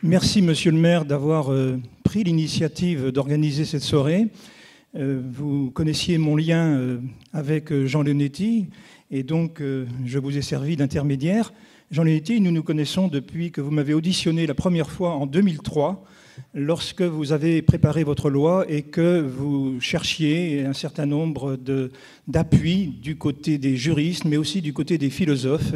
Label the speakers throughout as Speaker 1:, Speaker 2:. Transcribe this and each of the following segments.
Speaker 1: Merci, monsieur le maire, d'avoir pris l'initiative d'organiser cette soirée. Vous connaissiez mon lien avec Jean Leonetti, et donc je vous ai servi d'intermédiaire. Jean Leonetti, nous nous connaissons depuis que vous m'avez auditionné la première fois en 2003, lorsque vous avez préparé votre loi et que vous cherchiez un certain nombre d'appuis du côté des juristes, mais aussi du côté des philosophes.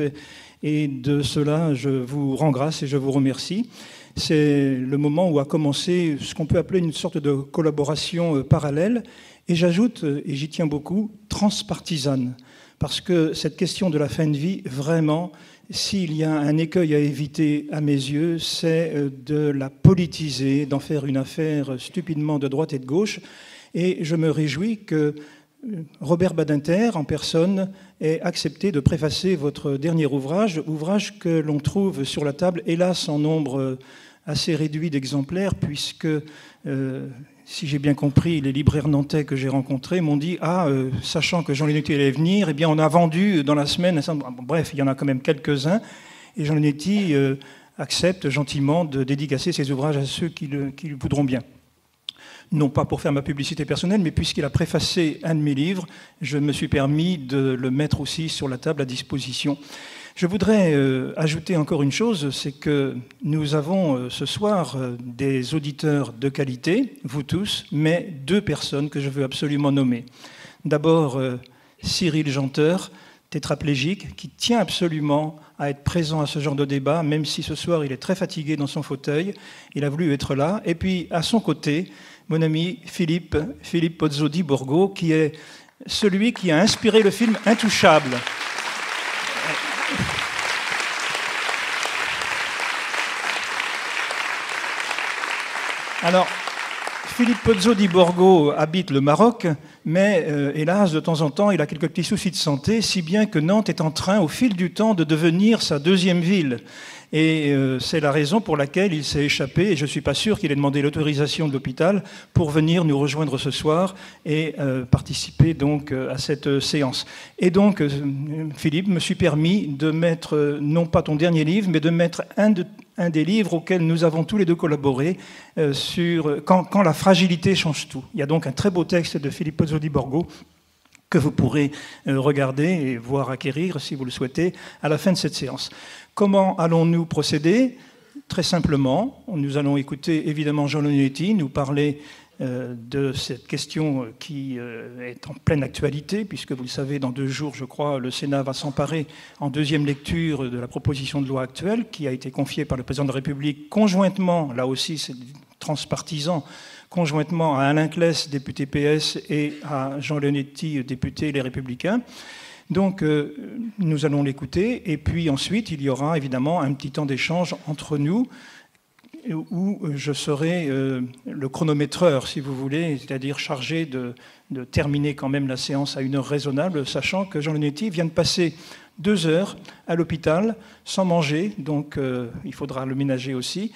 Speaker 1: Et de cela, je vous rends grâce et je vous remercie. C'est le moment où a commencé ce qu'on peut appeler une sorte de collaboration parallèle. Et j'ajoute, et j'y tiens beaucoup, transpartisane. Parce que cette question de la fin de vie, vraiment, s'il y a un écueil à éviter à mes yeux, c'est de la politiser, d'en faire une affaire stupidement de droite et de gauche. Et je me réjouis que Robert Badinter, en personne, ait accepté de préfacer votre dernier ouvrage que l'on trouve sur la table, hélas en nombre assez réduit d'exemplaires, puisque, si j'ai bien compris, les libraires nantais que j'ai rencontrés m'ont dit « sachant que Jean Leonetti allait venir, eh bien on a vendu dans la semaine... » Bref, il y en a quand même quelques-uns, et Jean Leonetti accepte gentiment de dédicacer ses ouvrages à ceux qui le voudront bien. Non pas pour faire ma publicité personnelle, mais puisqu'il a préfacé un de mes livres, je me suis permis de le mettre aussi sur la table à disposition. Je voudrais ajouter encore une chose, c'est que nous avons ce soir des auditeurs de qualité, vous tous, mais deux personnes que je veux absolument nommer. D'abord, Cyril Janteur, tétraplégique, qui tient absolument à être présent à ce genre de débat, même si ce soir il est très fatigué dans son fauteuil, il a voulu être là. Et puis, à son côté, mon ami Philippe Pozzo di Borgo, qui est celui qui a inspiré le film Intouchable. Alors, Philippe Pozzo di Borgo habite le Maroc, mais hélas, de temps en temps, il a quelques petits soucis de santé, si bien que Nantes est en train, au fil du temps, de devenir sa deuxième ville. Et c'est la raison pour laquelle il s'est échappé, et je ne suis pas sûr qu'il ait demandé l'autorisation de l'hôpital pour venir nous rejoindre ce soir et participer donc à cette séance. Et donc, Philippe, me suis permis de mettre, non pas ton dernier livre, mais de mettre un des livres auxquels nous avons tous les deux collaboré sur quand la fragilité change tout. Il y a donc un très beau texte de Philippe Pozzo di Borgo que vous pourrez regarder et voir acquérir, si vous le souhaitez, à la fin de cette séance. Comment allons-nous procéder? Très simplement, nous allons écouter évidemment Jean Leonetti nous parler de cette question qui est en pleine actualité, puisque vous le savez, dans 2 jours, je crois, le Sénat va s'emparer en deuxième lecture de la proposition de loi actuelle qui a été confiée par le président de la République conjointement, là aussi c'est transpartisan, conjointement à Alain Claes, député PS, et à Jean Leonetti, député Les Républicains. Donc, nous allons l'écouter, et puis ensuite, il y aura évidemment un petit temps d'échange entre nous, où je serai le chronométreur, si vous voulez, c'est-à-dire chargé de terminer quand même la séance à une heure raisonnable, sachant que Jean Leonetti vient de passer 2 heures à l'hôpital sans manger, donc il faudra le ménager aussi,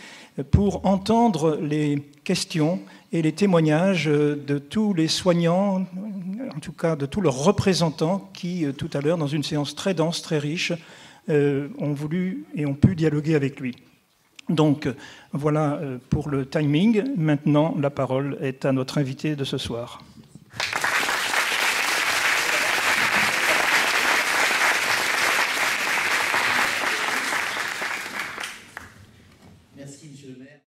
Speaker 1: pour entendre les questions et les témoignages de tous les soignants, en tout cas de tous leurs représentants qui, tout à l'heure, dans une séance très dense, très riche, ont voulu et ont pu dialoguer avec lui. Donc, voilà pour le timing. Maintenant, la parole est à notre invité de ce soir.